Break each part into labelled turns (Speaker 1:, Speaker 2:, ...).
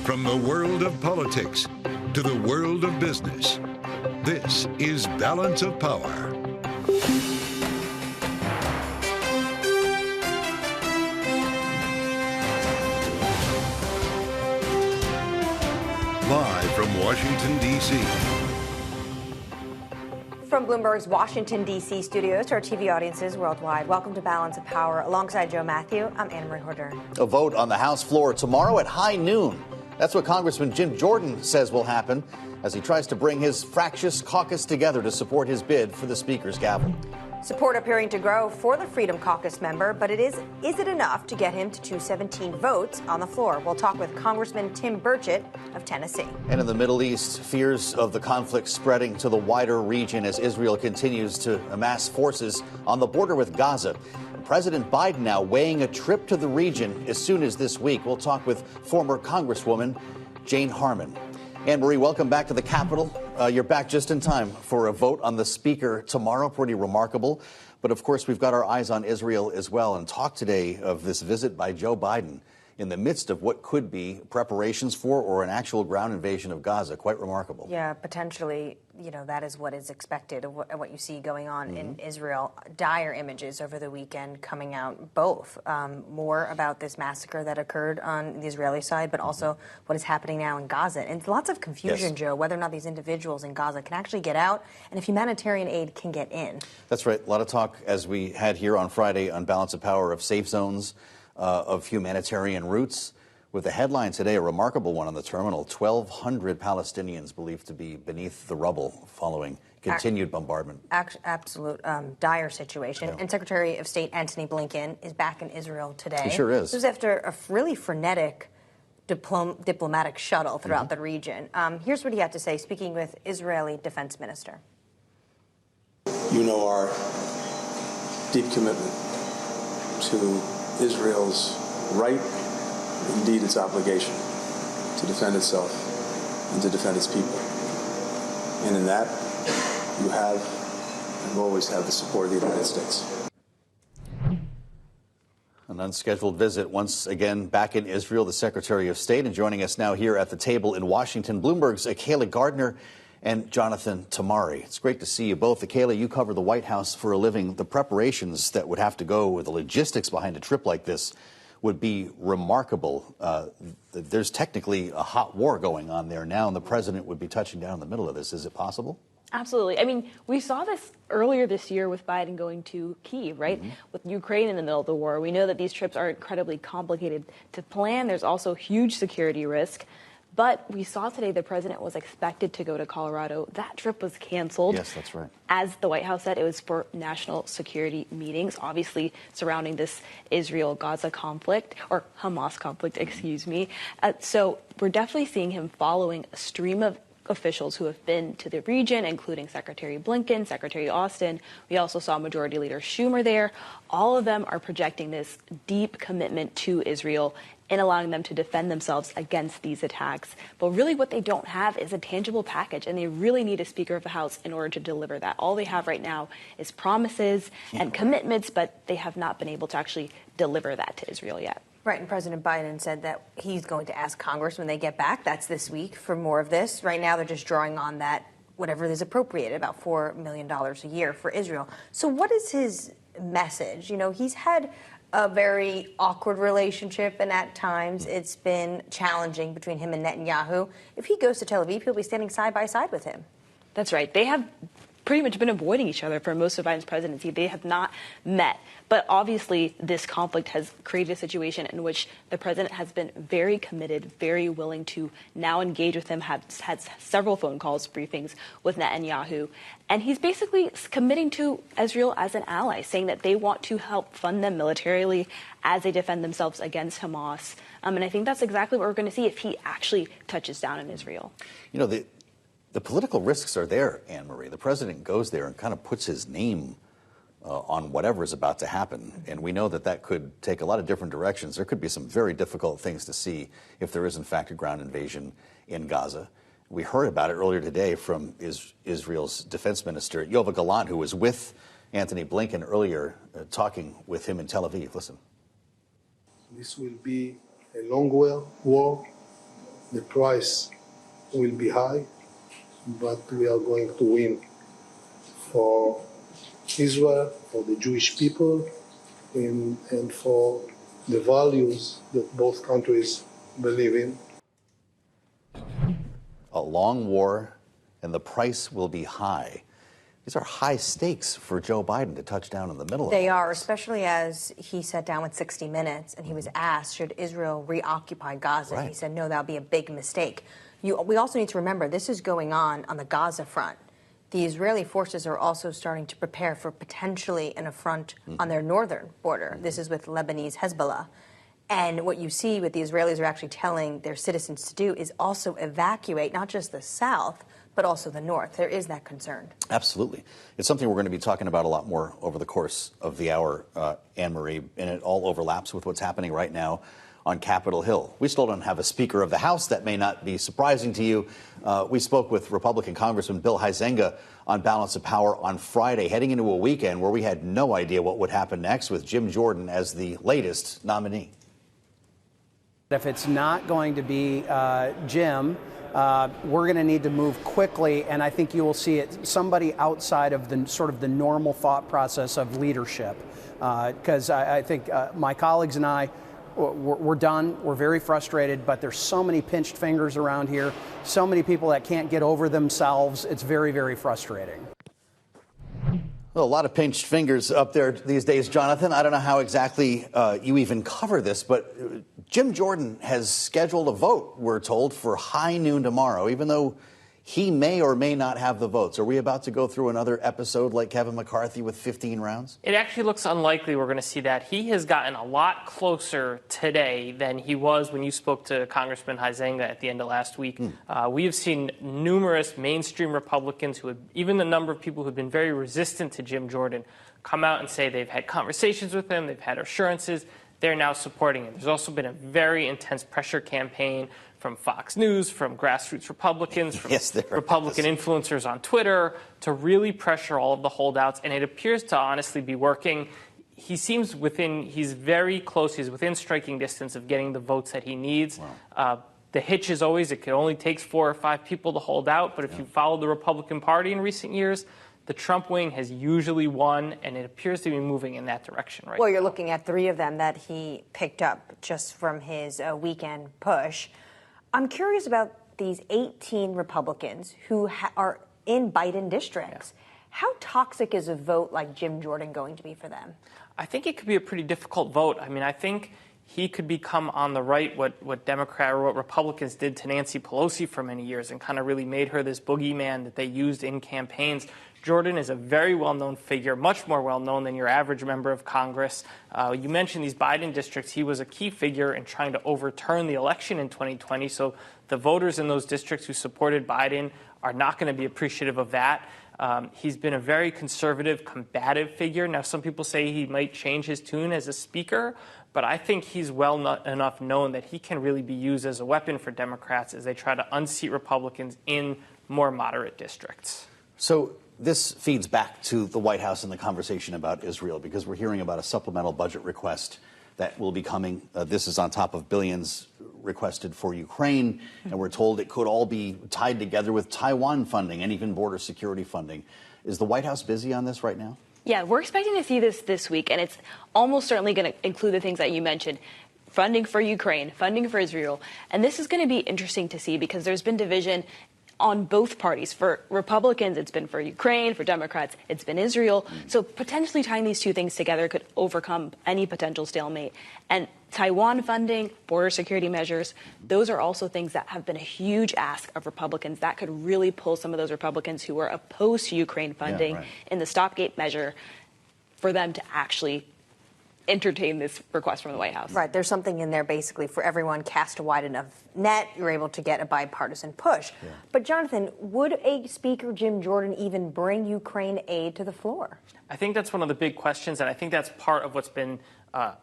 Speaker 1: From the world of politics to the world of business, this is Balance of Power. Live from Washington, D.C.
Speaker 2: From Bloomberg's Washington, D.C. studios to our TV audiences worldwide, welcome to Balance of Power. Alongside Joe Matthew, I'm Anne Marie Horder.
Speaker 3: A vote on the House floor tomorrow at high noon. That's what Congressman Jim Jordan says will happen as he tries to bring his fractious caucus together to support his bid for the Speaker's gavel.
Speaker 2: Support appearing to grow for the Freedom Caucus member, but is it enough to get him to 217 votes on the floor? We'll talk with Congressman Tim Burchett of Tennessee.
Speaker 3: And in the Middle East, fears of the conflict spreading to the wider region as Israel continues to amass forces on the border with Gaza. President Biden now weighing a trip to the region as soon as this week. We'll talk with former Congresswoman Jane Harman. Anne-Marie, welcome back to the Capitol. You're back just in time for a vote on the Speaker tomorrow. Pretty remarkable. But, of course, we've got our eyes on Israel as well and talk today of this visit by Joe Biden in the midst of what could be preparations for or an actual ground invasion of Gaza. Quite remarkable.
Speaker 2: Yeah, potentially, that is what is expected of what you see going on in Israel. Dire images over the weekend coming out, both more about this massacre that occurred on the Israeli side, but also what is happening now in Gaza. And lots of confusion, yes, Joe, whether or not these individuals in Gaza can actually get out and if humanitarian aid can get in. That's
Speaker 3: right. A lot of talk, as we had here on Friday on Balance of Power, of safe zones, of humanitarian routes. With the headline today, a remarkable one on the terminal, 1,200 Palestinians believed to be beneath the rubble following continued bombardment.
Speaker 2: Absolute dire situation.
Speaker 3: Yeah.
Speaker 2: And Secretary of State Antony Blinken is back in Israel today.
Speaker 3: He sure is.
Speaker 2: This was after a really frenetic diplomatic shuttle throughout the region. Here's what he had to say, speaking with Israeli Defense Minister.
Speaker 4: You know our deep commitment to Israel's right, indeed its obligation, to defend itself and to defend its people. And in that, you have and will always have the support of the United States.
Speaker 3: An unscheduled visit once again back in Israel, the Secretary of State, and joining us now here at the table in Washington, Bloomberg's Kayla Gardner and Jonathan Tamari. It's great to see you both. Kayla, you cover the White House for a living. The preparations that would have to go with the logistics behind a trip like this would be remarkable. There's technically a hot war going on there now, and the president would be touching down in the middle of this. Is it possible?
Speaker 5: Absolutely. I mean, we saw this earlier this year with Biden going to Kyiv, right? With Ukraine in the middle of the war. We know that these trips are incredibly complicated to plan. There's also huge security risk. But we saw today the president was expected to go to Colorado. That trip was canceled.
Speaker 3: Yes, that's right.
Speaker 5: As the White House said, it was for national security meetings, obviously surrounding this Israel-Gaza conflict, or Hamas conflict, excuse me. So we're definitely seeing him following a stream of officials who have been to the region, including Secretary Blinken, Secretary Austin. We also saw Majority Leader Schumer there. All of them are projecting this deep commitment to Israel and allowing them to defend themselves against these attacks. But really what they don't have is a tangible package, and they really need a Speaker of the House in order to deliver that. All they have right now is promises and commitments, but they have not been able to actually deliver that to Israel yet.
Speaker 2: Right, and President Biden said that he's going to ask Congress when they get back, that's this week, for more of this. Right now they're just drawing on that, whatever is appropriated, about $4 million a year for Israel. So what is his message? He's had a very awkward relationship, and at times it's been challenging between him and Netanyahu. If he goes to Tel Aviv, he'll be standing side by side with him.
Speaker 5: That's right. They have pretty much been avoiding each other for most of Biden's presidency. They have not met. But obviously, this conflict has created a situation in which the president has been very committed, very willing to now engage with him, has had several phone calls, briefings with Netanyahu. And he's basically committing to Israel as an ally, saying that they want to help fund them militarily as they defend themselves against Hamas. And I think that's exactly what we're going to see if he actually touches down in Israel.
Speaker 3: The political risks are there, Anne-Marie. The president goes there and kind of puts his name on whatever is about to happen. And we know that that could take a lot of different directions. There could be some very difficult things to see if there is, in fact, a ground invasion in Gaza. We heard about it earlier today from Israel's defense minister, Yoav Gallant, who was with Antony Blinken earlier, talking with him in Tel Aviv. Listen.
Speaker 6: This will be a long war, The price will be high, but we are going to win for Israel, for the Jewish people, and for the values that both countries believe in.
Speaker 3: A long war, and the price will be high. These are high stakes for Joe Biden to touch down in the middle of
Speaker 2: They
Speaker 3: all
Speaker 2: are,
Speaker 3: this.
Speaker 2: especially as he sat down with 60 Minutes and he was asked, should Israel reoccupy Gaza?
Speaker 3: Right.
Speaker 2: He said, no, that would be a big mistake. We also need to remember this is going on the Gaza front. The Israeli forces are also starting to prepare for potentially an affront on their northern border. This is with Lebanese Hezbollah. And what you see what the Israelis are actually telling their citizens to do is also evacuate not just the south, but also the north. There is that concern.
Speaker 3: Absolutely. It's something we're going to be talking about a lot more over the course of the hour, Anne-Marie, and it all overlaps with what's happening right now on Capitol Hill. We still don't have a Speaker of the House. That may not be surprising to you. We spoke with Republican Congressman Bill Huizenga on Balance of Power on Friday, heading into a weekend where we had no idea what would happen next with Jim Jordan as the latest nominee.
Speaker 7: If it's not going to be Jim, we're going to need to move quickly, and I think you will see it somebody outside of the sort of the normal thought process of leadership. Because I think my colleagues and I, we're done. We're very frustrated, but there's so many pinched fingers around here, so many people that can't get over themselves. It's very, very frustrating.
Speaker 3: Well, a lot of pinched fingers up there these days, Jonathan. I don't know how exactly you even cover this, but Jim Jordan has scheduled a vote, we're told, for high noon tomorrow, even though he may or may not have the votes. Are we about to go through another episode like Kevin McCarthy with 15 rounds?
Speaker 8: It actually looks unlikely we're going to see that. He has gotten a lot closer today than he was when you spoke to Congressman Huizenga at the end of last week. We have seen numerous mainstream Republicans even the number of people who have been very resistant to Jim Jordan, come out and say they've had conversations with him, they've had assurances, they're now supporting him. There's also been a very intense pressure campaign from Fox News, from grassroots Republicans, from Republican influencers on Twitter to really pressure all of the holdouts, and it appears to honestly be working. He seems he's very close, he's within striking distance of getting the votes that he needs. Wow. The hitch is always, it only takes 4 or 5 people to hold out, but if you follow the Republican Party in recent years, the Trump wing has usually won, and it appears to be moving in that direction right now.
Speaker 2: Well, you're looking at 3 of them that he picked up just from his weekend push. I'm curious about these 18 Republicans who are in Biden districts. Yeah. How toxic is a vote like Jim Jordan going to be for them?
Speaker 8: I think it could be a pretty difficult vote. I mean, I think he could become on the right what Republicans did to Nancy Pelosi for many years and kind of really made her this boogeyman that they used in campaigns. Jordan is a very well-known figure, much more well-known than your average member of Congress. You mentioned these Biden districts. He was a key figure in trying to overturn the election in 2020. So the voters in those districts who supported Biden are not going to be appreciative of that. He's been a very conservative, combative figure. Now, some people say he might change his tune as a speaker, but I think he's enough known that he can really be used as a weapon for Democrats as they try to unseat Republicans in more moderate districts.
Speaker 3: So this feeds back to the White House and the conversation about Israel, because we're hearing about a supplemental budget request that will be coming. This is on top of billions requested for Ukraine, and we're told it could all be tied together with Taiwan funding and even border security funding. Is the White House busy on this right now?
Speaker 5: Yeah, we're expecting to see this week, and it's almost certainly going to include the things that you mentioned. Funding for Ukraine, funding for Israel. And this is going to be interesting to see because there's been division on both parties. For Republicans, it's been for Ukraine. For Democrats, it's been Israel. So potentially tying these two things together could overcome any potential stalemate. And Taiwan funding, border security measures, those are also things that have been a huge ask of Republicans. That could really pull some of those Republicans who are opposed to Ukraine funding in the stopgate measure for them to actually entertain this request from the White House.
Speaker 2: Right. There's something in there basically for everyone cast a wide enough net, you're able to get a bipartisan push. Yeah. But Jonathan, would a Speaker Jim Jordan even bring Ukraine aid to the floor?
Speaker 8: I think that's one of the big questions, and I think that's part of what's been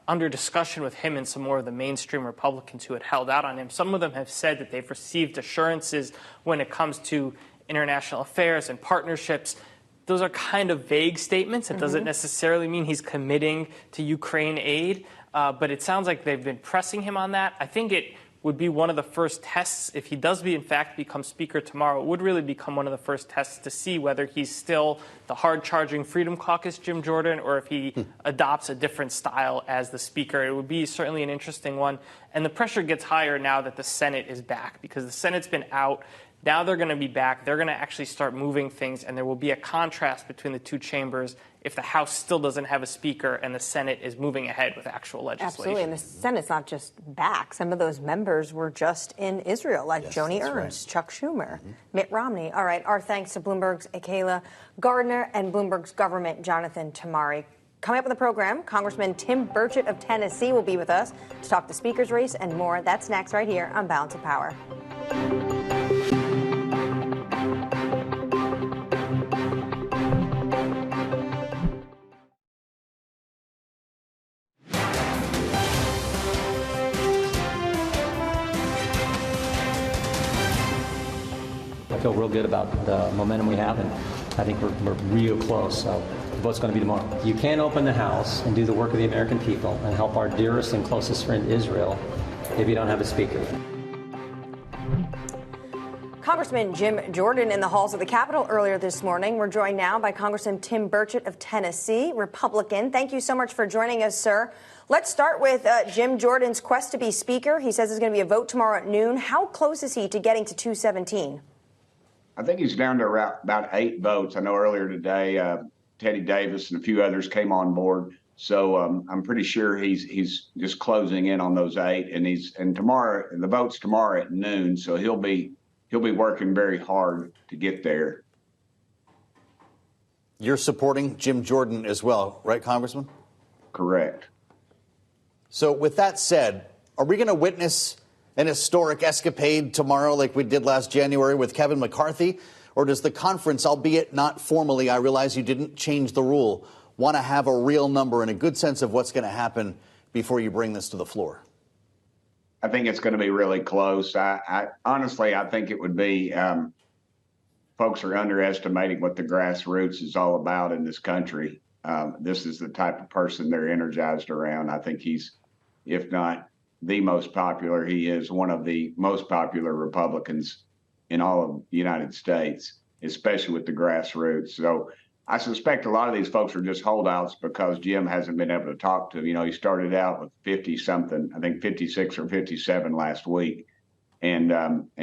Speaker 8: under discussion with him and some more of the mainstream Republicans who had held out on him. Some of them have said that they've received assurances when it comes to international affairs and partnerships. Those are kind of vague statements. It doesn't necessarily mean he's committing to Ukraine aid, but it sounds like they've been pressing him on that. I think it would be one of the first tests. If he does in fact become Speaker tomorrow, it would really become one of the first tests to see whether he's still the hard-charging Freedom Caucus Jim Jordan or if he adopts a different style as the Speaker. It would be certainly an interesting one. And the pressure gets higher now that the Senate is back, because the Senate's been out. Now they're going to be back. They're going to actually start moving things, and there will be a contrast between the two chambers if the House still doesn't have a Speaker and the Senate is moving ahead with actual legislation.
Speaker 2: Absolutely, and the Senate's not just back. Some of those members were just in Israel, like Joni Ernst, right. Chuck Schumer, Mitt Romney. All right, our thanks to Bloomberg's Akela Gardner and Bloomberg's government Jonathan Tamari. Coming up on the program, Congressman Tim Burchett of Tennessee will be with us to talk the Speaker's race and more. That's next right here on Balance of Power.
Speaker 9: I feel real good about the momentum we have, and I think we're real close. So the vote's going to be tomorrow. You can't open the House and do the work of the American people and help our dearest and closest friend Israel if you don't have a Speaker.
Speaker 2: Congressman Jim Jordan in the halls of the Capitol earlier this morning. We're joined now by Congressman Tim Burchett of Tennessee, Republican. Thank you so much for joining us, sir. Let's start with Jim Jordan's quest to be Speaker. He says there's going to be a vote tomorrow at noon. How close is he to getting to 217?
Speaker 10: I think he's down to about 8 votes. I know earlier today, Teddy Davis and a few others came on board. So I'm pretty sure he's just closing in on those 8. And tomorrow, the vote's tomorrow at noon. So he'll be working very hard to get there.
Speaker 3: You're supporting Jim Jordan as well, right, Congressman?
Speaker 10: Correct.
Speaker 3: So with that said, are we going to witness an historic escapade tomorrow like we did last January with Kevin McCarthy? Or does the conference, albeit not formally, I realize you didn't change the rule, want to have a real number and a good sense of what's going to happen before you bring this to the floor?
Speaker 10: I think it's going to be really close. I honestly, I think it would be folks are underestimating what the grassroots is all about in this country. This is the type of person they're energized around. I think he's, if not the most popular, he is one of the most popular Republicans in all of the United States, especially with the grassroots. So I suspect a lot of these folks are just holdouts because Jim hasn't been able to talk to them. You know, he started out with 50-something, I think 56 or 57 last week, and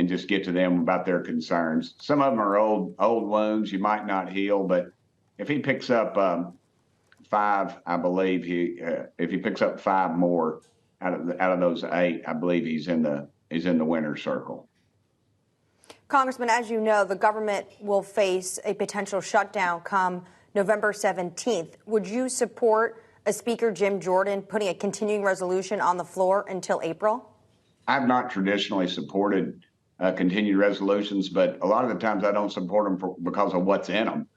Speaker 10: just get to them about their concerns. Some of them are old wounds you might not heal, but if he picks up 5, I believe if he picks up 5 more out of those 8, I believe he's in the winner's circle.
Speaker 2: Congressman, as you know, the government will face a potential shutdown come November 17th. Would you support a Speaker Jim Jordan putting a continuing resolution on the floor until April?
Speaker 10: I've not traditionally supported continued resolutions, but a lot of the times I don't support them because of what's in them.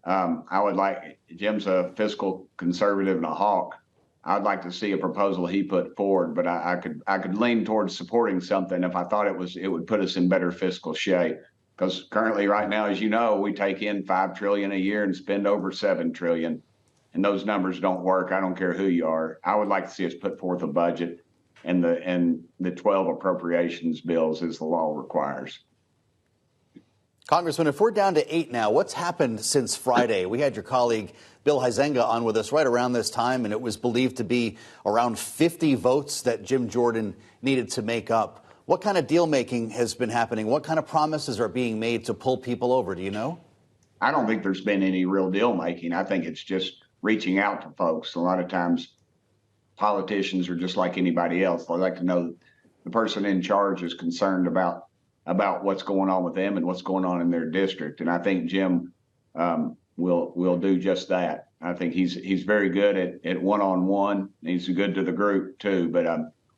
Speaker 10: I would like, Jim's a fiscal conservative and a hawk. I'd like to see a proposal he put forward, but I could lean towards supporting something if I thought it would put us in better fiscal shape. Because currently, right now, as you know, we take in $5 trillion a year and spend over $7 trillion, and those numbers don't work. I don't care who you are. I would like to see us put forth a budget and the 12 appropriations bills as the law requires.
Speaker 3: Congressman, if we're down to 8 now, what's happened since Friday? We had your colleague Bill Huizenga on with us right around this time, and it was believed to be around 50 votes that Jim Jordan needed to make up. What kind of deal making has been happening? What kind of promises are being made to pull people over? Do you know?
Speaker 10: I don't think there's been any real deal making. I think it's just reaching out to folks. A lot of times politicians are just like anybody else. They like to know the person in charge is concerned about what's going on with them and what's going on in their district. And I think Jim will do just that. I think he's very good at one-on-one. He's good to the group too, but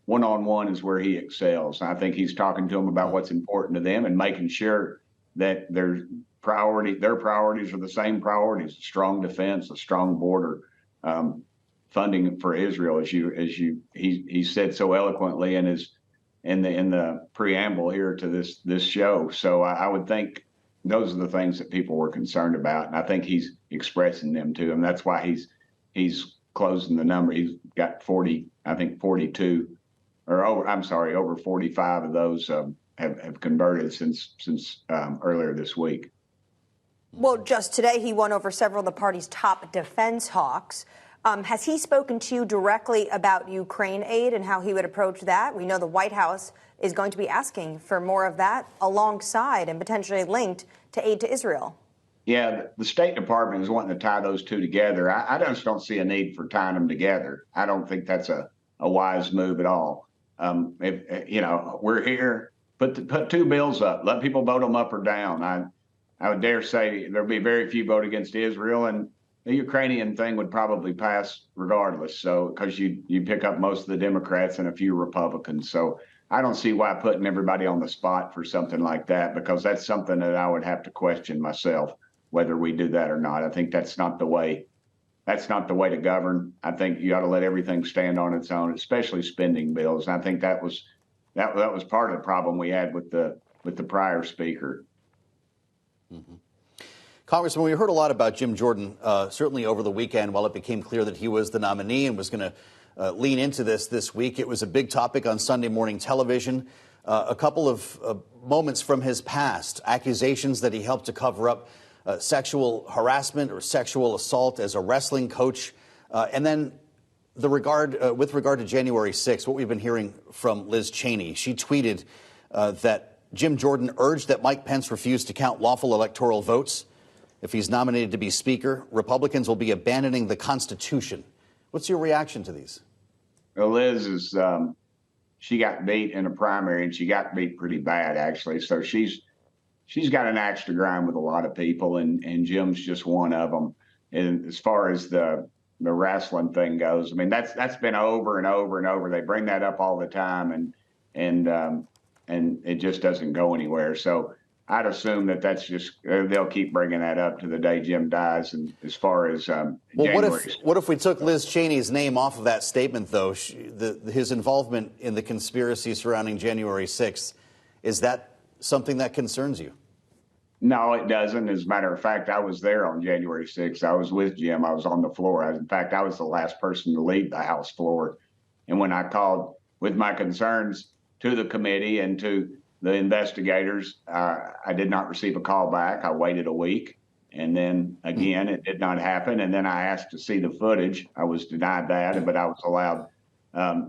Speaker 10: one-on-one is where he excels. I think he's talking to them about what's important to them and making sure that their priorities are the same priorities: a strong defense, a strong border, funding for Israel, as he said so eloquently in the preamble here to this show. So I would think those are the things that people were concerned about, and I think he's expressing them to them. That's why he's closing the number. He's got 42 over 45 of those have converted since earlier this week.
Speaker 2: Well, just today he won over several of the party's top defense hawks. Has he spoken to you directly about Ukraine aid and how he would approach that? We know the White House is going to be asking for more of that alongside and potentially linked to aid to Israel.
Speaker 10: Yeah, the State Department is wanting to tie those two together. I just don't see a need for tying them together. I don't think that's a wise move at all. If we're here, put two bills up, let people vote them up or down. I would dare say there'll be very few vote against Israel, and the Ukrainian thing would probably pass regardless. So, because you pick up most of the Democrats and a few Republicans. So I don't see why putting everybody on the spot for something like that, because that's something that I would have to question myself, whether we do that or not. I think that's not the way to govern. I think you ought to let everything stand on its own, especially spending bills. And I think that was part of the problem we had with the prior speaker.
Speaker 3: Mm-hmm. Congressman, we heard a lot about Jim Jordan, certainly over the weekend, while it became clear that he was the nominee and was going to lean into this week. It was a big topic on Sunday morning television. A couple of moments from his past, accusations that he helped to cover up sexual harassment or sexual assault as a wrestling coach. And then with regard to January 6th, what we've been hearing from Liz Cheney. She tweeted that Jim Jordan urged that Mike Pence refuse to count lawful electoral votes. If he's nominated to be Speaker, Republicans will be abandoning the Constitution. What's your reaction to these?
Speaker 10: Well, Liz is she got beat in a primary, and she got beat pretty bad, actually. So she's got an axe to grind with a lot of people, and Jim's just one of them. And as far as the wrestling thing goes, I mean, that's been over and over and over. They bring that up all the time, and it just doesn't go anywhere. So I'd assume that's just they'll keep bringing that up to the day Jim dies. And as far as
Speaker 3: what if we took Liz Cheney's name off of that statement, though? His involvement in the conspiracy surrounding January 6th, is that something that concerns you?
Speaker 10: No, it doesn't. As a matter of fact, I was there on January 6th. I was with Jim. I was on the floor. In fact, I was the last person to leave the House floor. And when I called with my concerns to the committee and to the investigators, I did not receive a call back. I waited a week, and then again, it did not happen. And then I asked to see the footage. I was denied that, but I was allowed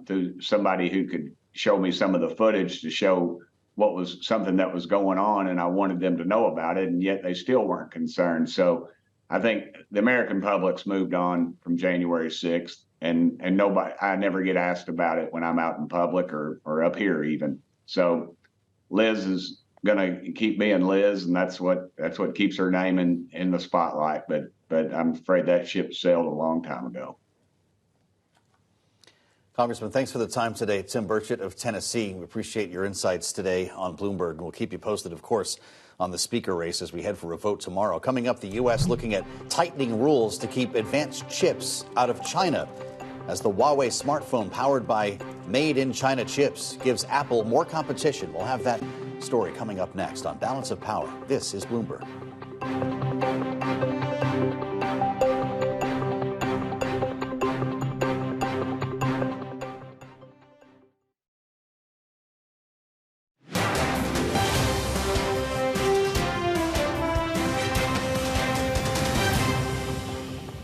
Speaker 10: to somebody who could show me some of the footage to show what was something that was going on, and I wanted them to know about it, and yet they still weren't concerned. So I think the American public's moved on from January 6th, and I never get asked about it when I'm out in public or up here even. So Liz is going to keep being Liz, and that's what keeps her name in the spotlight. But I'm afraid that ship sailed a long time ago.
Speaker 3: Congressman, thanks for the time today. Tim Burchett of Tennessee. We appreciate your insights today on Bloomberg. And we'll keep you posted, of course, on the speaker race as we head for a vote tomorrow. Coming up, the U.S. looking at tightening rules to keep advanced chips out of China, as the Huawei smartphone powered by made-in-China chips gives Apple more competition. We'll have that story coming up next on Balance of Power. This is Bloomberg.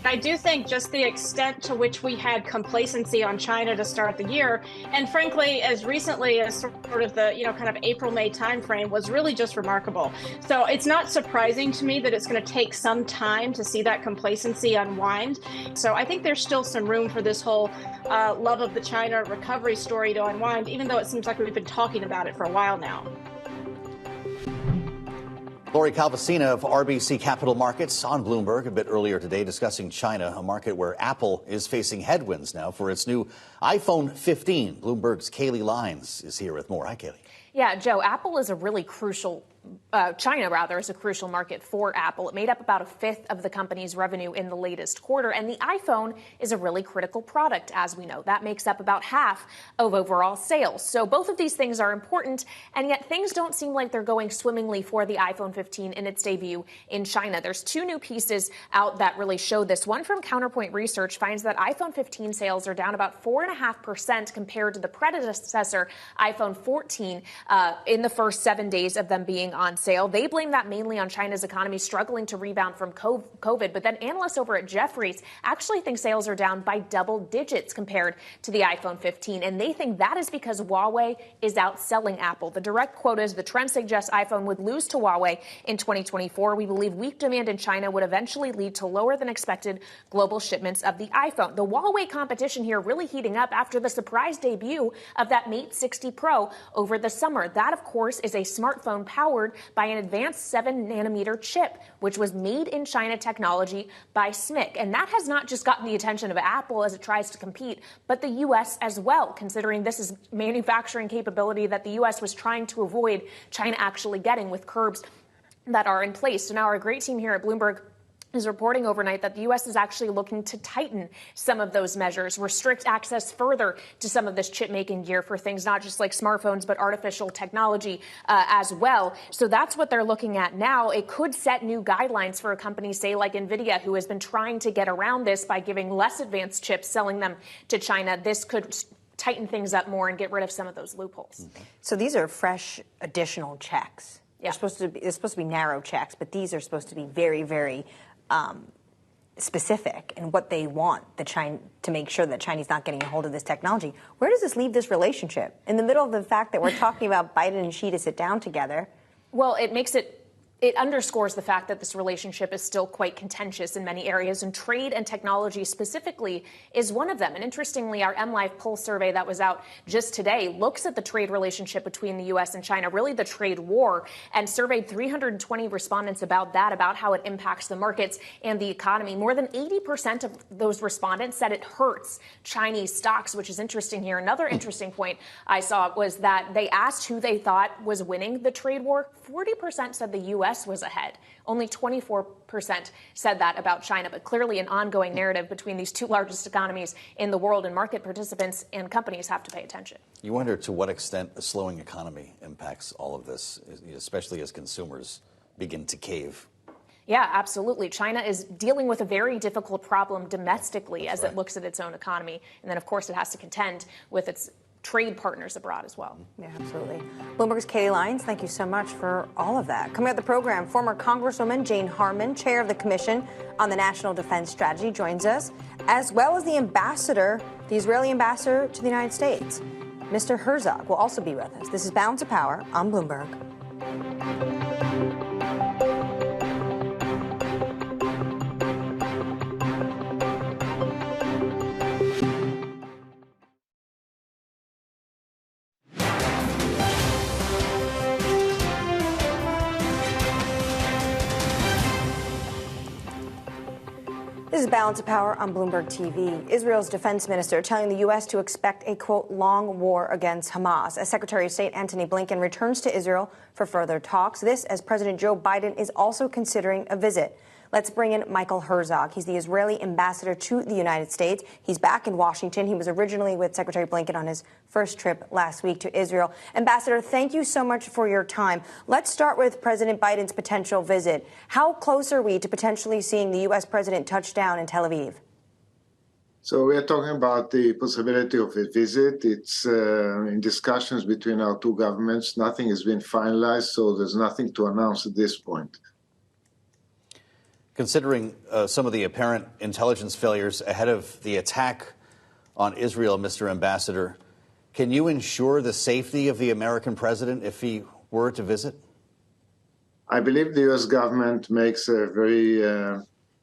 Speaker 11: I do think just the extent to which we had complacency on China to start the year, and frankly, as recently as sort of the, kind of April-May timeframe, was really just remarkable. So it's not surprising to me that it's going to take some time to see that complacency unwind. So I think there's still some room for this whole love of the China recovery story to unwind, even though it seems like we've been talking about it for a while now.
Speaker 3: Lori Calvasina of RBC Capital Markets on Bloomberg a bit earlier today discussing China, a market where Apple is facing headwinds now for its new iPhone 15. Bloomberg's Kaylee Lyons is here with more. Hi, Kaylee.
Speaker 12: Yeah, Joe, Apple is a really crucial China rather, is a crucial market for Apple. It made up about a fifth of the company's revenue in the latest quarter, and the iPhone is a really critical product, as we know. That makes up about half of overall sales. So both of these things are important, and yet things don't seem like they're going swimmingly for the iPhone 15 in its debut in China. There's two new pieces out that really show this. One from Counterpoint Research finds that iPhone 15 sales are down about 4.5% compared to the predecessor iPhone 14 in the first 7 days of them being on sale. They blame that mainly on China's economy struggling to rebound from COVID. But then analysts over at Jefferies actually think sales are down by double digits compared to the iPhone 15. And they think that is because Huawei is outselling Apple. The direct quote is, "The trend suggests iPhone would lose to Huawei in 2024. We believe weak demand in China would eventually lead to lower than expected global shipments of the iPhone." The Huawei competition here really heating up after the surprise debut of that Mate 60 Pro over the summer. That, of course, is a smartphone powered by an advanced 7-nanometer chip, which was made in China technology by SMIC. And that has not just gotten the attention of Apple as it tries to compete, but the U.S. as well, considering this is manufacturing capability that the U.S. was trying to avoid China actually getting with curbs that are in place. So now our great team here at Bloomberg is reporting overnight that the U.S. is actually looking to tighten some of those measures, restrict access further to some of this chip-making gear for things not just like smartphones, but artificial technology as well. So that's what they're looking at now. It could set new guidelines for a company, say, like NVIDIA, who has been trying to get around this by giving less advanced chips, selling them to China. This could tighten things up more and get rid of some of those loopholes.
Speaker 2: So these are fresh additional checks. Yeah. They're supposed to be narrow checks, but these are supposed to be very, very specific in what they want to make sure that China's not getting a hold of this technology. Where does this leave this relationship? In the middle of the fact that we're talking about Biden and Xi to sit down together.
Speaker 12: Well, it underscores the fact that this relationship is still quite contentious in many areas, and trade and technology specifically is one of them. And interestingly, our MLive poll survey that was out just today looks at the trade relationship between the U.S. and China, really the trade war, and surveyed 320 respondents about that, about how it impacts the markets and the economy. More than 80% of those respondents said it hurts Chinese stocks, which is interesting here. Another interesting point I saw was that they asked who they thought was winning the trade war. 40% said the U.S. was ahead. Only 24% said that about China, but clearly an ongoing narrative between these two largest economies in the world, and market participants and companies have to pay attention.
Speaker 3: You wonder to what extent a slowing economy impacts all of this, especially as consumers begin to cave.
Speaker 12: Yeah, absolutely. China is dealing with a very difficult problem domestically as it looks at its own economy. And then, of course, it has to contend with its trade partners abroad as well.
Speaker 2: Yeah, absolutely. Bloomberg's Katie Lyons, thank you so much for all of that. Coming up the program, former Congresswoman Jane Harman, chair of the Commission on the National Defense Strategy, joins us, as well as the Israeli ambassador to the United States. Mr. Herzog will also be with us. This is Balance of Power on Bloomberg. This is Balance of Power on Bloomberg TV. Israel's defense minister telling the U.S. to expect a, quote, long war against Hamas as Secretary of State Antony Blinken returns to Israel for further talks. This as President Joe Biden is also considering a visit. Let's bring in Michael Herzog. He's the Israeli ambassador to the United States. He's back in Washington. He was originally with Secretary Blinken on his first trip last week to Israel. Ambassador, thank you so much for your time. Let's start with President Biden's potential visit. How close are we to potentially seeing the U.S. president touch down in Tel Aviv?
Speaker 13: So we are talking about the possibility of a visit. It's in discussions between our two governments. Nothing has been finalized, so there's nothing to announce at this point.
Speaker 3: Considering some of the apparent intelligence failures ahead of the attack on Israel, Mr. Ambassador, can you ensure the safety of the American president if he were to visit?
Speaker 13: I believe the U.S. government makes a very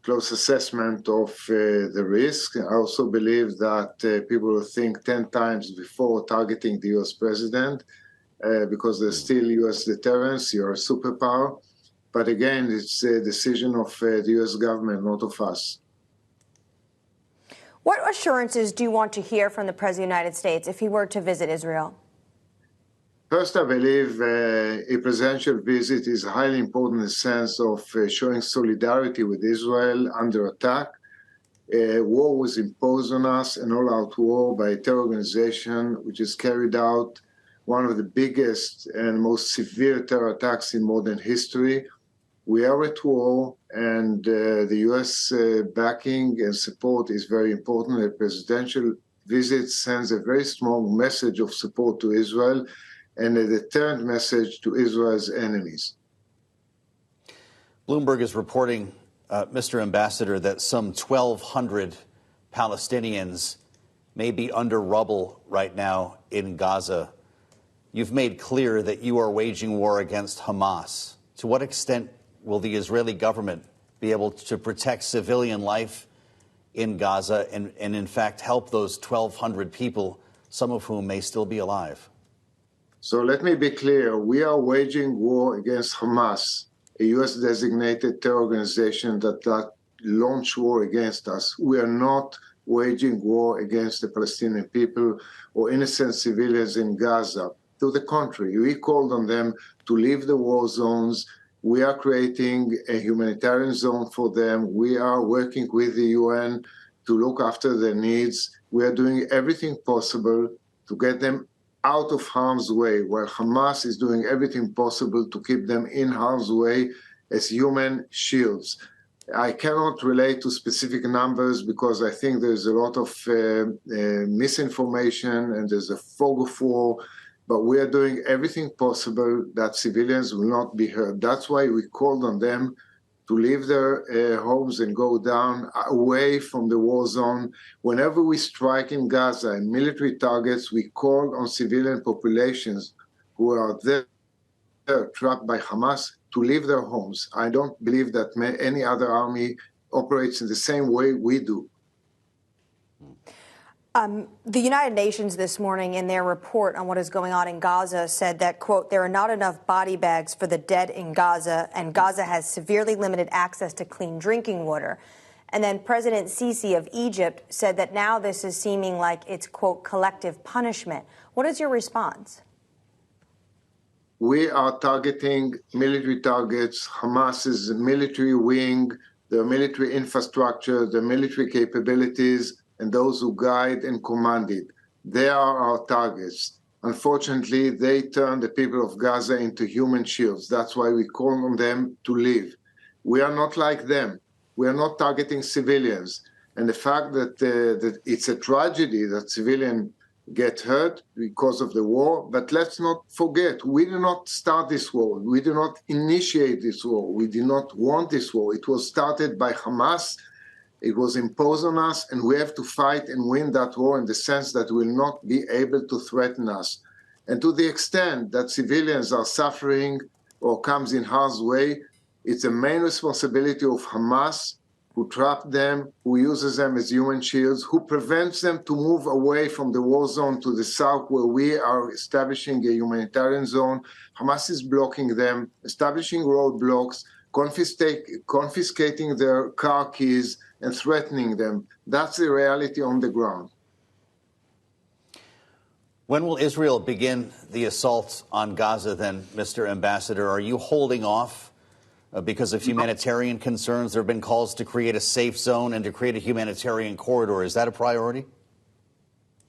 Speaker 13: close assessment of the risk. I also believe that people will think 10 times before targeting the U.S. president because there's still U.S. deterrence. You're a superpower. But again, it's a decision of the U.S. government, not of us.
Speaker 2: What assurances do you want to hear from the President of the United States if he were to visit Israel?
Speaker 13: First, I believe a presidential visit is highly important in the sense of showing solidarity with Israel under attack. War was imposed on us, an all-out war by a terror organization which has carried out one of the biggest and most severe terror attacks in modern history. We are at war, and the U.S. Backing and support is very important. A presidential visit sends a very strong message of support to Israel and a deterrent message to Israel's enemies.
Speaker 3: Bloomberg is reporting, Mr. Ambassador, that some 1,200 Palestinians may be under rubble right now in Gaza. You've made clear that you are waging war against Hamas. To what extent will the Israeli government be able to protect civilian life in Gaza and in fact, help those 1,200 people, some of whom may still be alive?
Speaker 13: So let me be clear. We are waging war against Hamas, a U.S.-designated terror organization that launched war against us. We are not waging war against the Palestinian people or innocent civilians in Gaza. To the contrary, we called on them to leave the war zones. We are creating a humanitarian zone for them. We are working with the UN to look after their needs. We are doing everything possible to get them out of harm's way, while Hamas is doing everything possible to keep them in harm's way as human shields. I cannot relate to specific numbers because I think there's a lot of misinformation and there's a fog of war, but we are doing everything possible that civilians will not be hurt. That's why we called on them to leave their homes and go down away from the war zone. Whenever we strike in Gaza and military targets, we call on civilian populations who are there trapped by Hamas to leave their homes. I don't believe that any other army operates in the same way we do.
Speaker 2: The United Nations this morning in their report on what is going on in Gaza said that, quote, there are not enough body bags for the dead in Gaza, and Gaza has severely limited access to clean drinking water. And then President Sisi of Egypt said that now this is seeming like it's, quote, collective punishment. What is your response?
Speaker 13: We are targeting military targets, Hamas's military wing, their military infrastructure, their military capabilities, and those who guide and command it. They are our targets. Unfortunately, they turn the people of Gaza into human shields. That's why we call on them to leave. We are not like them. We are not targeting civilians. And the fact that it's a tragedy that civilians get hurt because of the war, but let's not forget, we did not start this war. We did not initiate this war. We did not want this war. It was started by Hamas. It was imposed on us, and we have to fight and win that war in the sense that we will not be able to threaten us. And to the extent that civilians are suffering or comes in harm's way, it's the main responsibility of Hamas, who trapped them, who uses them as human shields, who prevents them to move away from the war zone to the south where we are establishing a humanitarian zone. Hamas is blocking them, establishing roadblocks, confiscating their car keys, and threatening them. That's the reality on the ground.
Speaker 3: When will Israel begin the assault on Gaza then, Mr. Ambassador? Are you holding off because of humanitarian concerns? There have been calls to create a safe zone and to create a humanitarian corridor. Is that a priority?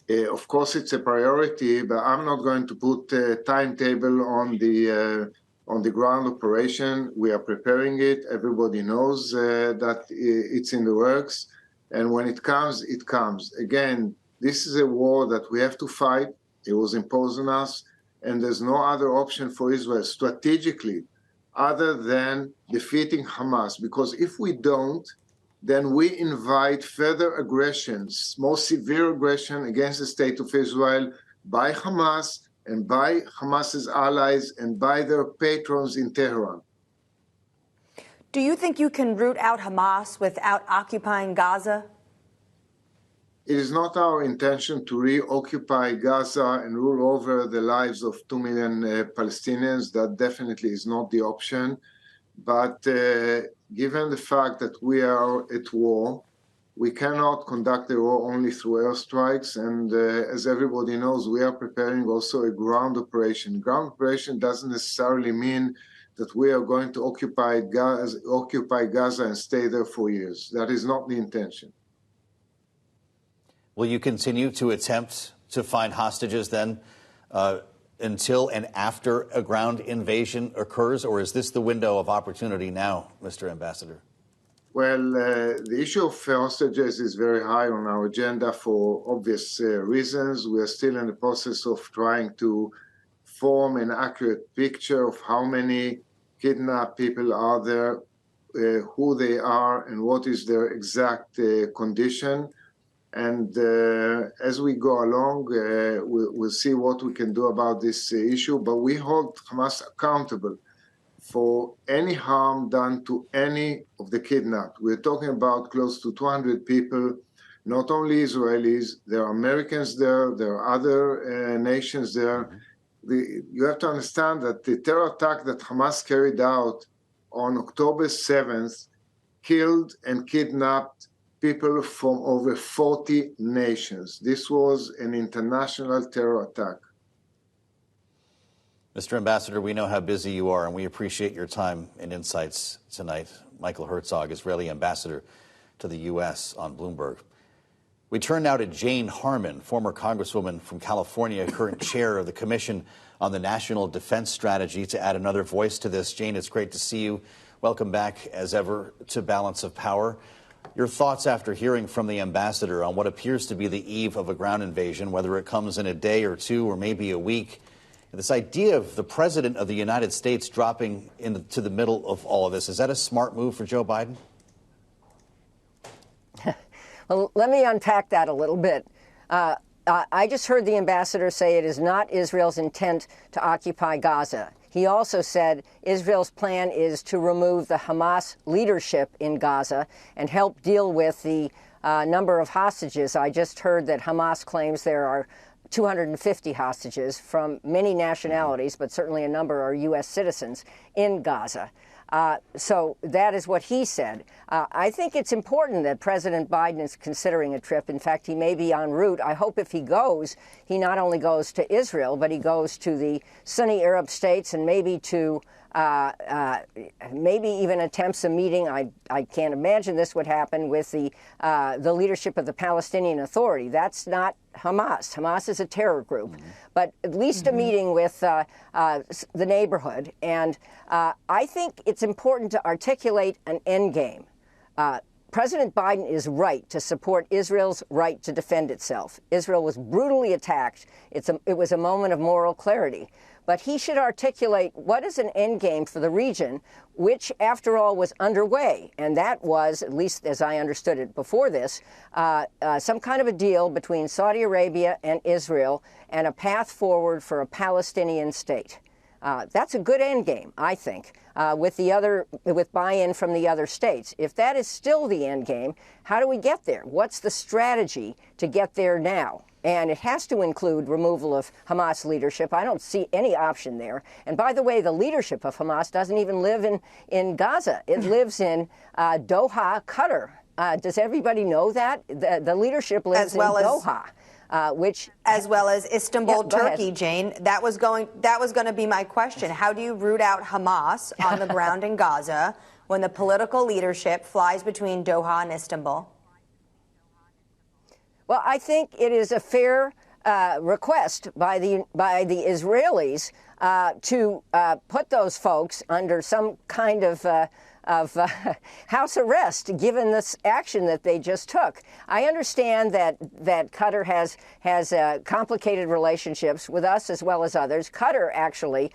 Speaker 13: Of course, it's a priority, but I'm not going to put a timetable on the ground operation. We are preparing it. Everybody knows that it's in the works. And when it comes, it comes. Again, this is a war that we have to fight. It was imposed on us. And there's no other option for Israel strategically other than defeating Hamas. Because if we don't, then we invite further aggressions, more severe aggression against the state of Israel by Hamas and by Hamas's allies and by their patrons in Tehran.
Speaker 2: Do you think you can root out Hamas without occupying Gaza?
Speaker 13: It is not our intention to reoccupy Gaza and rule over the lives of 2 million Palestinians. That definitely is not the option. But given the fact that we are at war, We cannot conduct the war only through airstrikes, and as everybody knows, we are preparing also a ground operation. Ground operation doesn't necessarily mean that we are going to occupy Gaza and stay there for years. That is not the intention.
Speaker 3: Will you continue to attempt to find hostages then until and after a ground invasion occurs, or is this the window of opportunity now, Mr. Ambassador?
Speaker 13: Well, the issue of hostages is very high on our agenda for obvious reasons. We are still in the process of trying to form an accurate picture of how many kidnapped people are there, who they are, and what is their exact condition. And as we go along, we'll see what we can do about this issue. But we hold Hamas accountable for any harm done to any of the kidnapped. We're talking about close to 200 people, not only Israelis. There are Americans there. There are other nations there. You have to understand that the terror attack that Hamas carried out on October 7th killed and kidnapped people from over 40 nations. This was an international terror attack.
Speaker 3: Mr. Ambassador, we know how busy you are, and we appreciate your time and insights tonight. Michael Herzog, Israeli ambassador to the U.S. on Bloomberg. We turn now to Jane Harman, former Congresswoman from California, current chair of the Commission on the National Defense Strategy, to add another voice to this. Jane, it's great to see you. Welcome back, as ever, to Balance of Power. Your thoughts after hearing from the ambassador on what appears to be the eve of a ground invasion, whether it comes in a day or two or maybe a week. This idea of the president of the United States dropping into the middle of all of this, is that a smart move for Joe Biden?
Speaker 14: Well, let me unpack that a little bit. I just heard the ambassador say it is not Israel's intent to occupy Gaza. He also said Israel's plan is to remove the Hamas leadership in Gaza and help deal with the number of hostages. I just heard that Hamas claims there are 250 hostages from many nationalities, but certainly a number are U.S. citizens in Gaza. So that is what he said. I think it's important that President Biden is considering a trip. In fact, he may be en route. I hope if he goes, he not only goes to Israel, but he goes to the Sunni Arab states and maybe to maybe even attempts a meeting. I can't imagine this would happen with the leadership of the Palestinian Authority. That's not Hamas. Hamas is a terror group, but at least a meeting with the neighborhood. And I think it's important to articulate an end game. President Biden is right to support Israel's right to defend itself. Israel was brutally attacked. It was a moment of moral clarity. But he should articulate what is an end game for the region, which, after all, was underway. And that was, at least as I understood it before this, some kind of a deal between Saudi Arabia and Israel and a path forward for a Palestinian state. That's a good end game, I think, with buy-in from the other states. If that is still the end game, how do we get there? What's the strategy to get there now? And it has to include removal of Hamas leadership. I don't see any option there. And by the way, the leadership of Hamas doesn't even live in Gaza. It lives in Doha, Qatar. Does everybody know that? The leadership lives in Doha. Which,
Speaker 2: as well as Istanbul, Turkey, Jane. That was going to be my question. How do you root out Hamas on the ground in Gaza when the political leadership flies between Doha and Istanbul?
Speaker 14: Well, I think it is a fair request by the Israelis to put those folks under some kind of house arrest, given this action that they just took. I understand that Qatar has complicated relationships with us as well as others. Qatar actually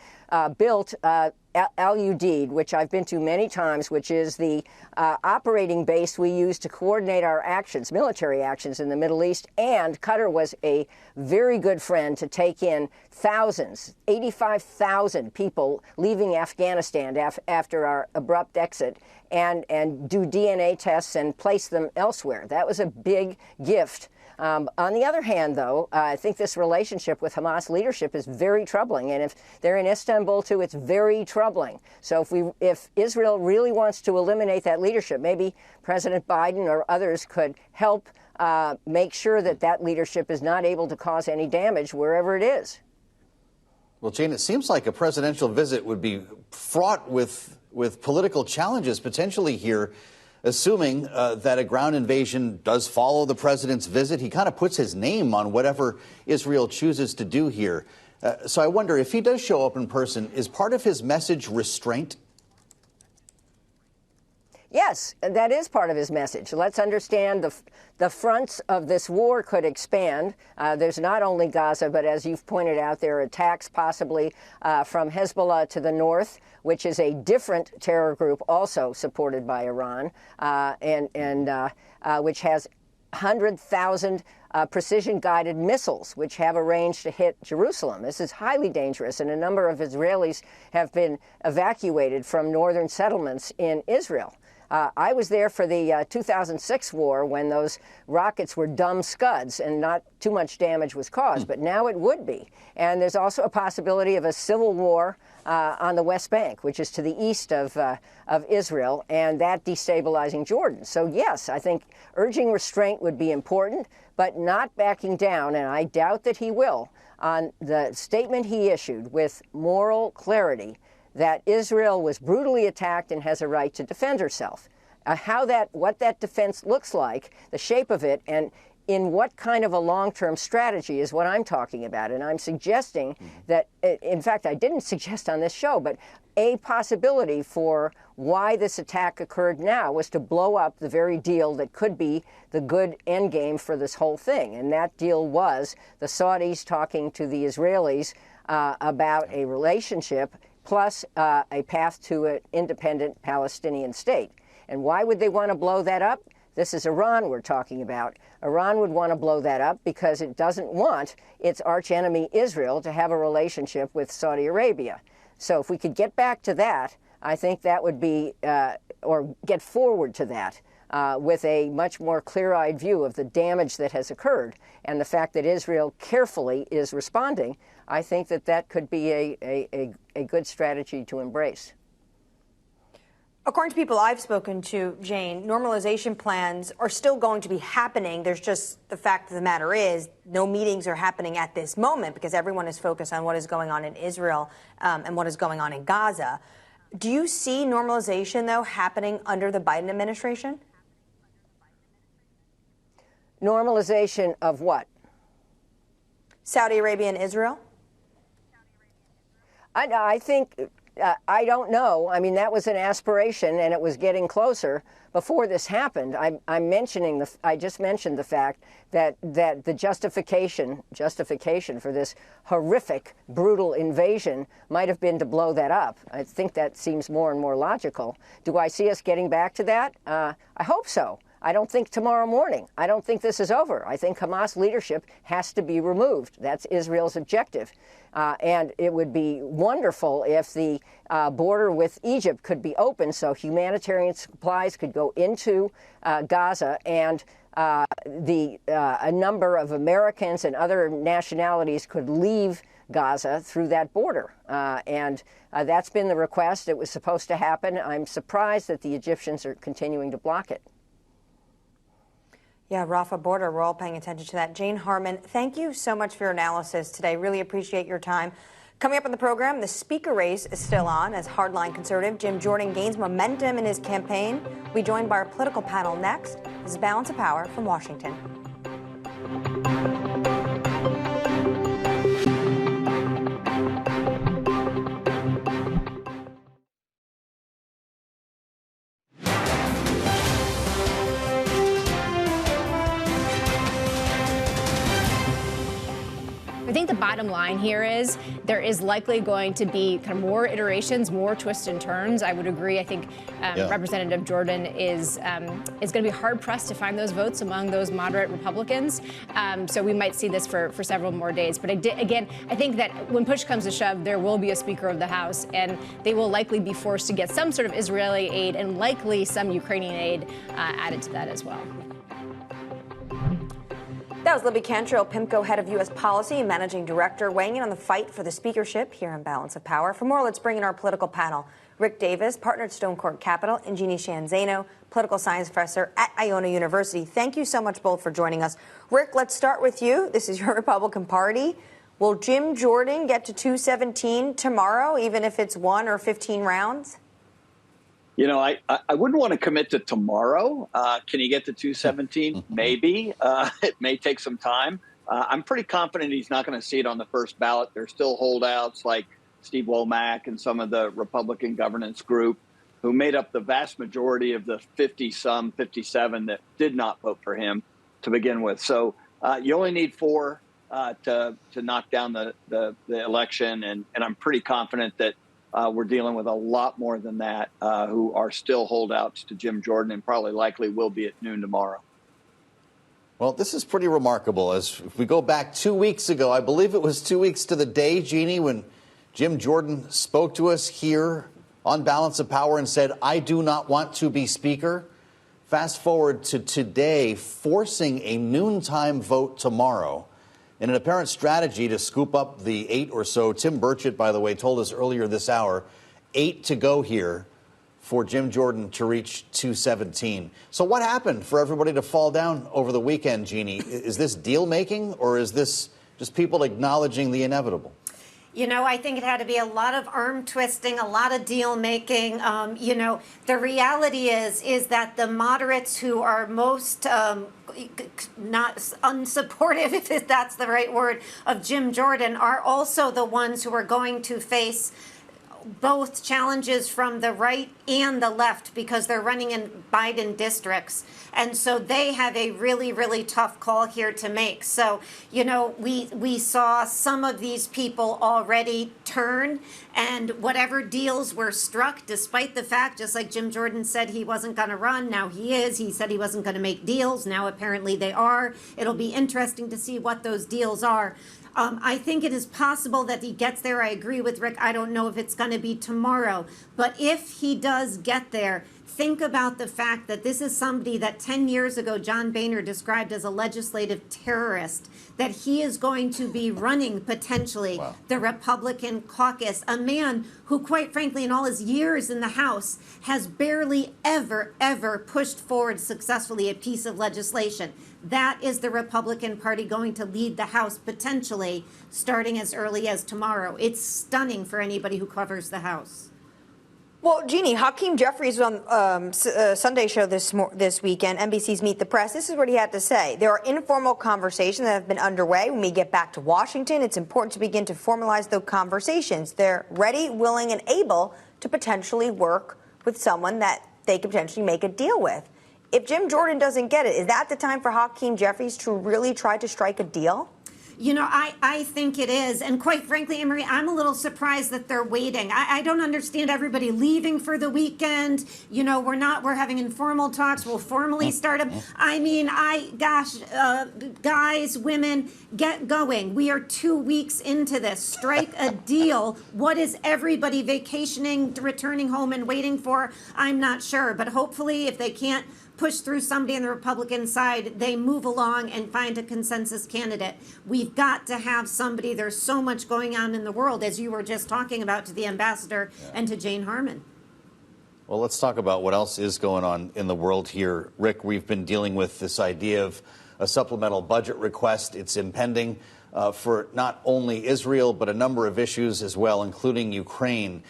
Speaker 14: built Al Udeid, which I've been to many times, which is the operating base we use to coordinate our actions, military actions in the Middle East. And Qatar was a very good friend to take in thousands, 85,000 people leaving Afghanistan after our abrupt exit and do DNA tests and place them elsewhere. That was a big gift On the other hand, though, I think this relationship with Hamas leadership is very troubling. And if they're in Istanbul, too, it's very troubling. So if Israel really wants to eliminate that leadership, maybe President Biden or others could help make sure that that leadership is not able to cause any damage wherever it is.
Speaker 3: Well, Jane, it seems like a presidential visit would be fraught with political challenges potentially here, assuming that a ground invasion does follow the president's visit. He kind of puts his name on whatever Israel chooses to do here. So I wonder, if he does show up in person, is part of his message restraint?
Speaker 14: Yes, that is part of his message. Let's understand the fronts of this war could expand. There's not only Gaza, but as you've pointed out, there are attacks possibly from Hezbollah to the north, which is a different terror group also supported by Iran, and which has 100,000 precision-guided missiles, which have a range to hit Jerusalem. This is highly dangerous, and a number of Israelis have been evacuated from northern settlements in Israel. I was there for the 2006 war when those rockets were dumb scuds and not too much damage was caused, but now it would be. And there's also a possibility of a civil war on the West Bank, which is to the east of Israel, and that destabilizing Jordan. So yes, I think urging restraint would be important, but not backing down, and I doubt that he will, on the statement he issued with moral clarity that Israel was brutally attacked and has a right to defend herself. What that defense looks like, the shape of it, and in what kind of a long-term strategy is what I'm talking about. And I'm suggesting that, in fact, I didn't suggest on this show, but a possibility for why this attack occurred now was to blow up the very deal that could be the good endgame for this whole thing. And that deal was the Saudis talking to the Israelis about a relationship plus a path to an independent Palestinian state. And why would they want to blow that up? This is Iran we're talking about. Iran would want to blow that up because it doesn't want its archenemy Israel to have a relationship with Saudi Arabia. So if we could get back to that, I think that would be, or get forward to that, with a much more clear-eyed view of the damage that has occurred and the fact that Israel carefully is responding. I think that that could be a good strategy to embrace.
Speaker 2: According to people I've spoken to, Jane, normalization plans are still going to be happening. There's just the fact of the matter is no meetings are happening at this moment because everyone is focused on what is going on in Israel and what is going on in Gaza. Do you see normalization, though, happening under the Biden administration?
Speaker 14: Normalization of what?
Speaker 2: Saudi Arabia and Israel?
Speaker 14: I think, I don't know. I mean, that was an aspiration, and it was getting closer before this happened. I just mentioned the fact that the justification for this horrific, brutal invasion might have been to blow that up. I think that seems more and more logical. Do I see us getting back to that? I hope so. I don't think tomorrow morning. I don't think this is over. I think Hamas leadership has to be removed. That's Israel's objective. And it would be wonderful if the border with Egypt could be open so humanitarian supplies could go into Gaza and a number of Americans and other nationalities could leave Gaza through that border. And that's been the request. It was supposed to happen. I'm surprised that the Egyptians are continuing to block it.
Speaker 2: Yeah, Rafah border, we're all paying attention to that. Jane Harman, thank you so much for your analysis today. Really appreciate your time. Coming up on the program, the speaker race is still on as hardline conservative Jim Jordan gains momentum in his campaign. We'll be joined by our political panel next. This is Balance of Power from Washington.
Speaker 15: I think the bottom line here is there is likely going to be kind of more iterations, more twists and turns. I would agree. I think Representative Jordan is going to be hard pressed to find those votes among those moderate Republicans. So we might see this for several more days. But again, I think that when push comes to shove, there will be a Speaker of the House, and they will likely be forced to get some sort of Israeli aid and likely some Ukrainian aid added to that as well.
Speaker 2: That was Libby Cantrell, PIMCO head of U.S. policy and managing director, weighing in on the fight for the speakership here on Balance of Power. For more, let's bring in our political panel. Rick Davis, partner at Stone Court Capital, and Jeannie Shanzano, political science professor at Iona University. Thank you so much both for joining us. Rick, let's start with you. This is your Republican Party. Will Jim Jordan get to 217 tomorrow, even if it's 1 or 15 rounds?
Speaker 16: You know, I wouldn't want to commit to tomorrow. Can he get to 217? Maybe. It may take some time. I'm pretty confident he's not going to see it on the first ballot. There's still holdouts like Steve Womack and some of the Republican governance group who made up the vast majority of the 50-some, 57 that did not vote for him to begin with. So you only need 4 to knock down the election. And I'm pretty confident that we're dealing with a lot more than that who are still holdouts to Jim Jordan and probably likely will be at noon tomorrow.
Speaker 3: Well, this is pretty remarkable. As if we go back 2 weeks ago, I believe it was 2 weeks to the day, Jeannie, when Jim Jordan spoke to us here on Balance of Power and said, "I do not want to be speaker." Fast forward to today, forcing a noontime vote tomorrow. In an apparent strategy to scoop up the 8 or so, Tim Burchett, by the way, told us earlier this hour, 8 to go here for Jim Jordan to reach 217. So what happened for everybody to fall down over the weekend, Jeannie? Is this deal making, or is this just people acknowledging the inevitable?
Speaker 17: You know, I think it had to be a lot of arm twisting, a lot of deal making. You know, the reality is that the moderates who are most not unsupportive, if that's the right word, of Jim Jordan are also the ones who are going to face both challenges from the right and the left because they're running in Biden districts. And so they have a really, really tough call here to make. So, you know, we saw some of these people already turn, and whatever deals were struck, despite the fact, just like Jim Jordan said he wasn't going to run, now he is. He said he wasn't going to make deals. Now apparently they are. It'll be interesting to see what those deals are. I think it is possible that he gets there. I agree with Rick. I don't know if it's going to be tomorrow. But if he does get there, think about the fact that this is somebody that 10 years ago John Boehner described as a legislative terrorist, that he is going to be running potentially the Republican caucus, a man who, quite frankly, in all his years in the House, has barely ever pushed forward successfully a piece of legislation. That is the Republican Party going to lead the House potentially starting as early as tomorrow. It's stunning for anybody who covers the House.
Speaker 2: Well, Jeannie, Hakeem Jeffries was on Sunday show this weekend, NBC's Meet the Press. This is what he had to say. There are informal conversations that have been underway. When we get back to Washington, it's important to begin to formalize those conversations. They're ready, willing, and able to potentially work with someone that they could potentially make a deal with. If Jim Jordan doesn't get it, is that the time for Hakeem Jeffries to really try to strike a deal?
Speaker 17: You know, I think it is. And quite frankly, Anne-Marie, I'm a little surprised that they're waiting. I don't understand everybody leaving for the weekend. You know, we're having informal talks. We'll formally start them. I mean, guys, women, get going. We are 2 weeks into this. Strike a deal. What is everybody vacationing, returning home and waiting for? I'm not sure. But hopefully, if they can't push through somebody on the Republican side, they move along and find a consensus candidate. We've got to have somebody. There's so much going on in the world, as you were just talking about to the ambassador and to Jane Harman.
Speaker 3: Well, let's talk about what else is going on in the world here. Rick, we've been dealing with this idea of a supplemental budget request. It's impending for not only Israel, but a number of issues as well, including Ukraine.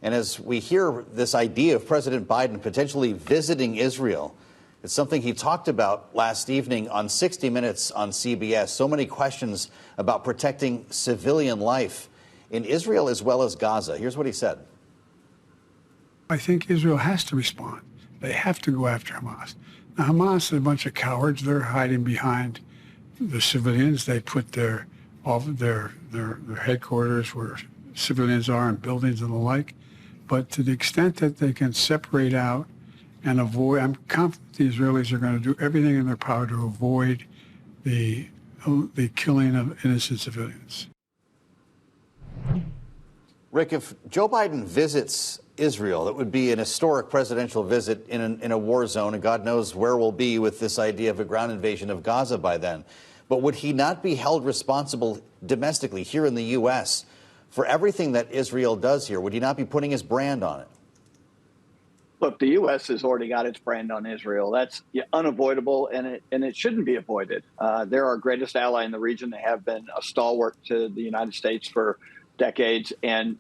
Speaker 3: And as we hear this idea of President Biden potentially visiting Israel, it's something he talked about last evening on 60 Minutes on CBS. So many questions about protecting civilian life in Israel as well as Gaza. Here's what he said.
Speaker 18: I think Israel has to respond. They have to go after Hamas. Now, Hamas is a bunch of cowards. They're hiding behind the civilians. They put their headquarters where civilians are and buildings and the like. But to the extent that they can separate out and avoid, I'm confident the Israelis are going to do everything in their power to avoid the killing of innocent civilians.
Speaker 3: Rick, if Joe Biden visits Israel, it would be an historic presidential visit in a war zone, and God knows where we'll be with this idea of a ground invasion of Gaza by then. But would he not be held responsible domestically here in the U.S. for everything that Israel does here? Would he not be putting his brand on it?
Speaker 16: Look, the U.S. has already got its brand on Israel. That's unavoidable, and it shouldn't be avoided. They're our greatest ally in the region. They have been a stalwart to the United States for decades, and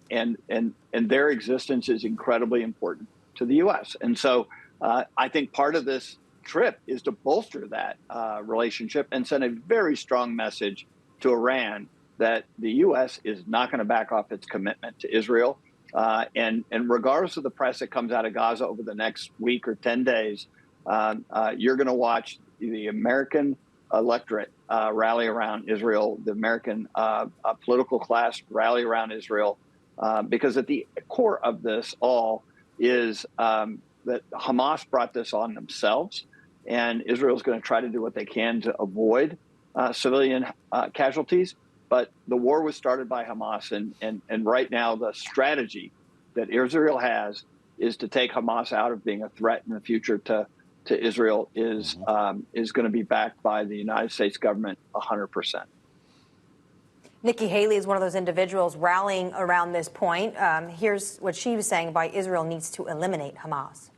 Speaker 16: their existence is incredibly important to the U.S. And so I think part of this trip is to bolster that relationship and send a very strong message to Iran that the U.S. is not going to back off its commitment to Israel. And regardless of the press that comes out of Gaza over the next week or 10 days, you're going to watch the American electorate rally around Israel, the American political class rally around Israel, because at the core of this all is that Hamas brought this on themselves, and Israel is going to try to do what they can to avoid civilian casualties. But the war was started by Hamas, and right now the strategy that Israel has is to take Hamas out of being a threat in the future to Israel is going to be backed by the United States government 100%.
Speaker 2: Nikki Haley is one of those individuals rallying around this point. Here's what she was saying why Israel needs to eliminate Hamas.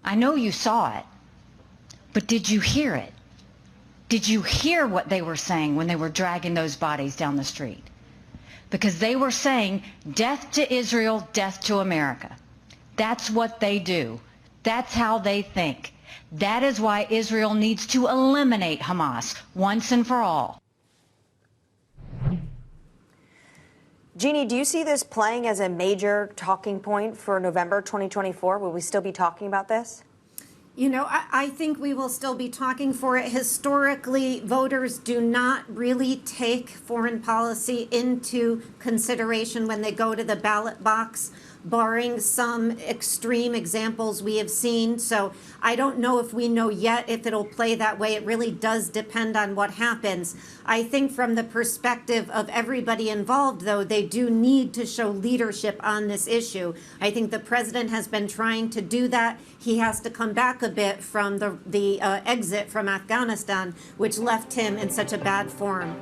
Speaker 19: I know you saw it, but did you hear it? Did you hear what they were saying when they were dragging those bodies down the street? Because they were saying, death to Israel, death to America. That's what they do. That's how they think. That is why Israel needs to eliminate Hamas once and for all.
Speaker 2: Jeannie, do you see this playing as a major talking point for November 2024? Will we still be talking about this?
Speaker 17: You know, I think we will still be talking for it. Historically, voters do not really take foreign policy into consideration when they go to the ballot box, barring some extreme examples we have seen. So I don't know if we know yet if it'll play that way. It really does depend on what happens. I think from the perspective of everybody involved, though, they do need to show leadership on this issue. I think the president has been trying to do that. He has to come back a bit from the exit from Afghanistan, which left him in such a bad form.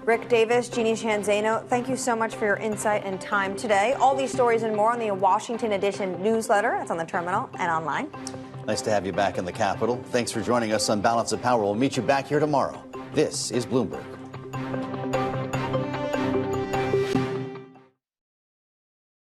Speaker 2: Rick Davis, Jeannie Shanzano, thank you so much for your insight and time today. All these stories and more on the Washington Edition newsletter. It's on the terminal and online.
Speaker 3: Nice to have you back in the Capitol. Thanks for joining us on Balance of Power. We'll meet you back here tomorrow. This is Bloomberg.